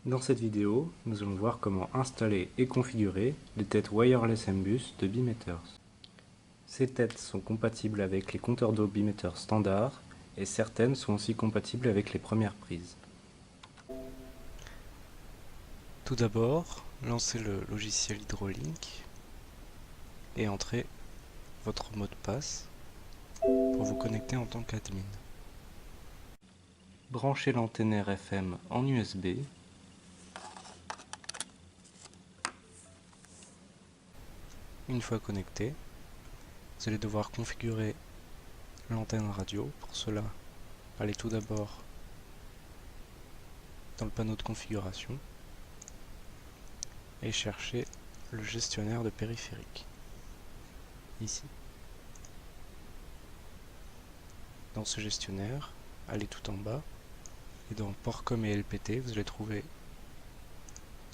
Dans cette vidéo, nous allons voir comment installer et configurer les têtes Wireless M-Bus de Bimetters. Ces têtes sont compatibles avec les compteurs d'eau Bimetters standard et certaines sont aussi compatibles avec les premières prises. Tout d'abord, lancez le logiciel Hydrolink et entrez votre mot de passe pour vous connecter en tant qu'admin. Branchez l'antenne RFM en USB. Une fois connecté, vous allez devoir configurer l'antenne radio. Pour cela, allez tout d'abord dans le panneau de configuration et cherchez le gestionnaire de périphérique. Ici. Dans ce gestionnaire, allez tout en bas et dans Portcom et LPT, vous allez trouver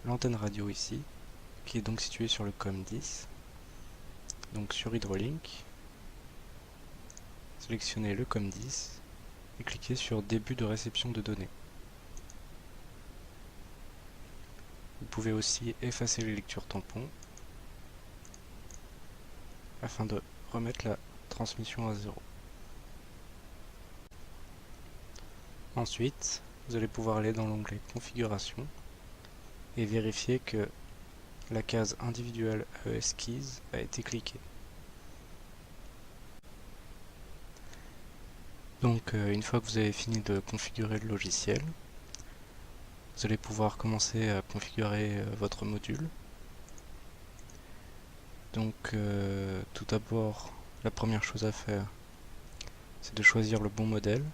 l'antenne radio ici, qui est donc située sur le COM10. Donc sur Hydrolink, sélectionnez le COM10 et cliquez sur Début de réception de données. Vous pouvez aussi effacer les lectures tampons afin de remettre la transmission à 0. Ensuite, vous allez pouvoir aller dans l'onglet Configuration et vérifier que la case individuelle AES Keys a été cliquée. Donc une fois que vous avez fini de configurer le logiciel, vous allez pouvoir commencer à configurer votre module. Donc tout d'abord, la première chose à faire, c'est de choisir le bon modèle.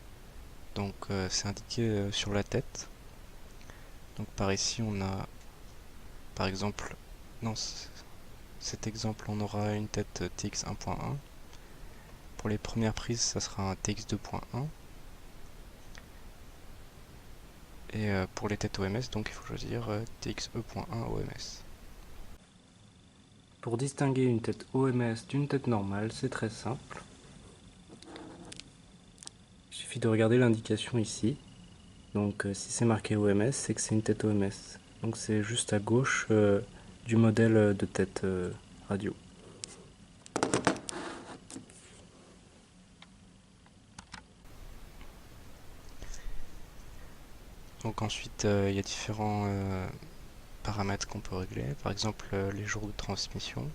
Donc c'est indiqué sur la tête. Donc par ici on a, par exemple, dans cet exemple on aura une tête TX 1.1. Pour les premières prises ça sera un TX 2.1. Et pour les têtes OMS, donc il faut choisir TXE.1 OMS. Pour distinguer une tête OMS d'une tête normale, c'est très simple. Il suffit de regarder l'indication ici. Donc si c'est marqué OMS, c'est que c'est une tête OMS. Donc c'est juste à gauche du modèle de tête radio. Donc ensuite il y a différents paramètres qu'on peut régler. Par exemple les jours de transmission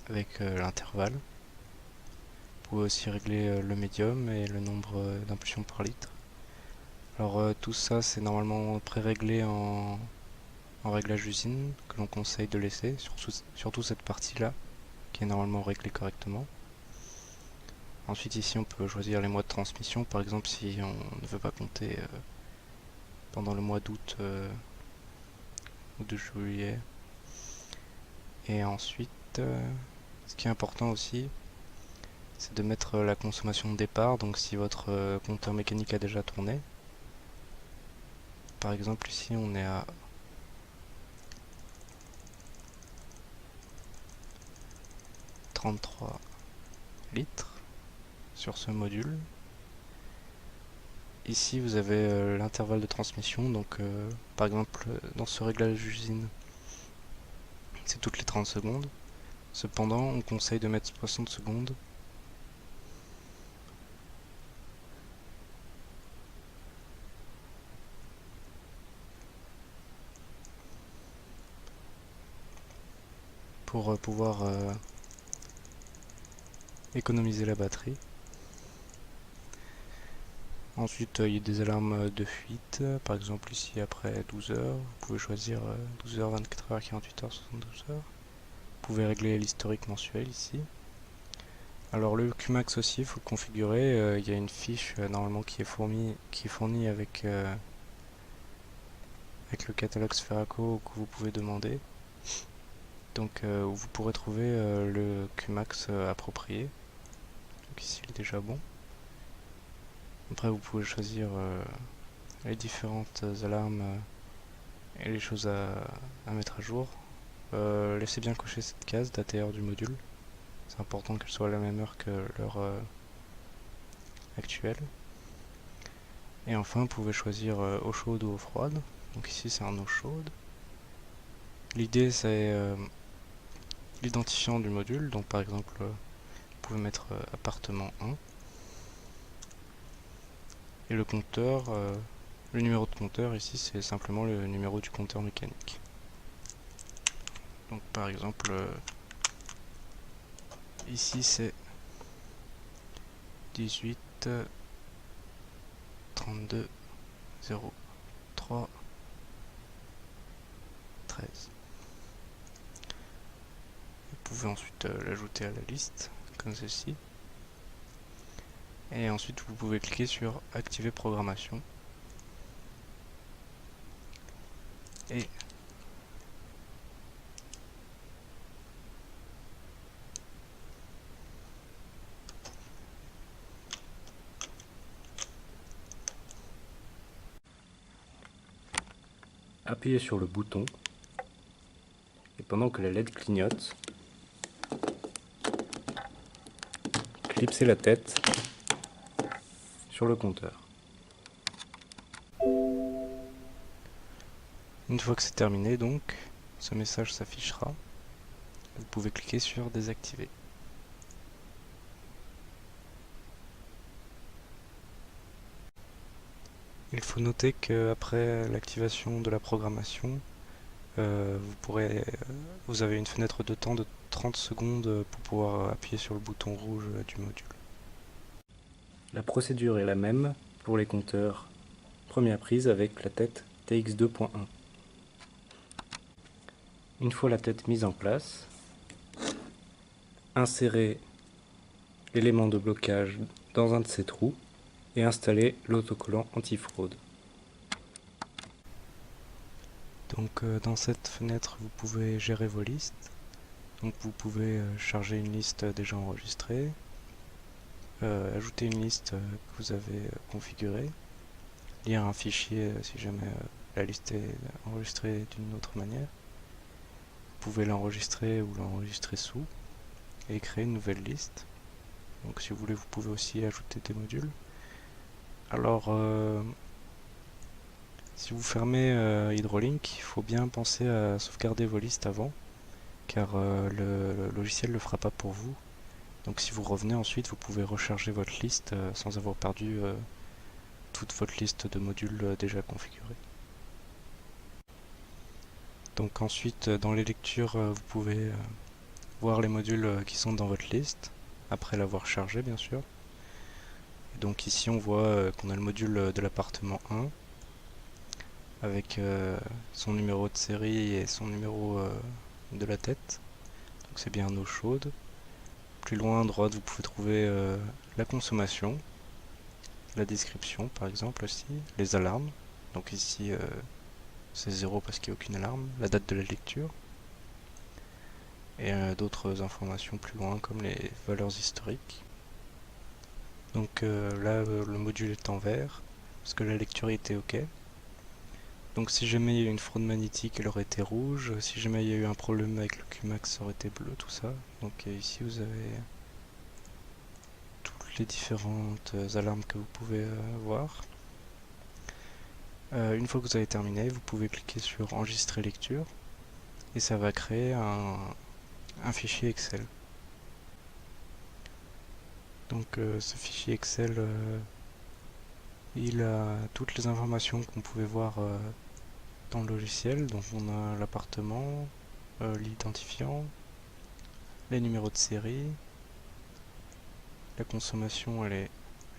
avec l'intervalle. Vous pouvez aussi régler le médium et le nombre d'impulsions par litre. Alors tout ça c'est normalement pré-réglé en réglage usine que l'on conseille de laisser, surtout cette partie-là qui est normalement réglée correctement. Ensuite ici on peut choisir les mois de transmission, par exemple si on ne veut pas compter pendant le mois d'août ou de juillet. Et ensuite ce qui est important aussi, c'est de mettre la consommation de départ, donc si votre compteur mécanique a déjà tourné. Par exemple ici on est à 33 litres sur ce module. Ici vous avez l'intervalle de transmission, donc par exemple dans ce réglage d'usine c'est toutes les 30 secondes. Cependant on conseille de mettre 60 secondes pour pouvoir économiser la batterie. Ensuite il y a des alarmes de fuite, par exemple ici après 12 heures, vous pouvez choisir 12 heures, 24 heures, 48 heures, 72 heures. Vous pouvez régler l'historique mensuel ici. Alors le Qmax aussi, il faut le configurer, il y a une fiche normalement qui est fournie avec le catalogue Spheraco que vous pouvez demander. Donc vous pourrez trouver le Qmax approprié. Donc ici il est déjà bon. Après vous pouvez choisir les différentes alarmes et les choses à mettre à jour. Laissez bien cocher cette case date et heure du module. C'est important qu'elle soit à la même heure que l'heure actuelle. Et enfin vous pouvez choisir eau chaude ou eau froide. Donc ici c'est un eau chaude. L'idée c'est l'identifiant du module, donc par exemple vous pouvez mettre appartement 1. Et le compteur, le numéro de compteur ici c'est simplement le numéro du compteur mécanique. Donc par exemple ici c'est 18 32 03 13. Vous pouvez ensuite l'ajouter à la liste comme ceci. Et ensuite vous pouvez cliquer sur activer programmation. Et appuyez sur le bouton et pendant que la LED clignote, clipsez la tête sur le compteur. Une fois que c'est terminé, donc, ce message s'affichera. Vous pouvez cliquer sur désactiver. Il faut noter qu'après l'activation de la programmation, vous avez une fenêtre de temps de 30 secondes pour pouvoir appuyer sur le bouton rouge du module. La procédure est la même pour les compteurs première prise avec la tête TX2.1. Une fois la tête mise en place, insérez l'élément de blocage dans un de ces trous et installer l'autocollant anti-fraude. Donc dans cette fenêtre vous pouvez gérer vos listes. Donc vous pouvez charger une liste déjà enregistrée, ajouter une liste que vous avez configurée, lire un fichier si jamais la liste est enregistrée d'une autre manière. Vous pouvez l'enregistrer ou l'enregistrer sous et créer une nouvelle liste. Donc si vous voulez vous pouvez aussi ajouter des modules. Alors si vous fermez Hydrolink, il faut bien penser à sauvegarder vos listes avant, car le logiciel ne le fera pas pour vous. Donc si vous revenez ensuite, vous pouvez recharger votre liste sans avoir perdu toute votre liste de modules déjà configurés. Donc ensuite, dans les lectures, vous pouvez voir les modules qui sont dans votre liste, après l'avoir chargé bien sûr. Et donc ici on voit qu'on a le module de l'appartement 1, avec son numéro de série et son numéro de la tête. Donc c'est bien eau chaude. Plus loin à droite vous pouvez trouver la consommation, la description par exemple aussi, les alarmes. Donc ici c'est 0 parce qu'il n'y a aucune alarme, la date de la lecture. Et d'autres informations plus loin comme les valeurs historiques. Donc là le module est en vert parce que la lecture était ok. Donc si jamais il y a eu une fraude magnétique, elle aurait été rouge. Si jamais il y a eu un problème avec le QMAX, ça aurait été bleu, tout ça. Donc ici vous avez toutes les différentes alarmes que vous pouvez voir. Une fois que vous avez terminé, vous pouvez cliquer sur enregistrer lecture et ça va créer un fichier Excel. Donc ce fichier Excel, il a toutes les informations qu'on pouvait voir dans le logiciel. Donc on a l'appartement, l'identifiant, les numéros de série, la consommation elle est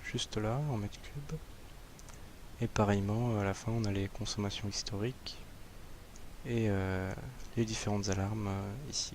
juste là en mètres cubes. Et pareillement à la fin on a les consommations historiques et les différentes alarmes ici.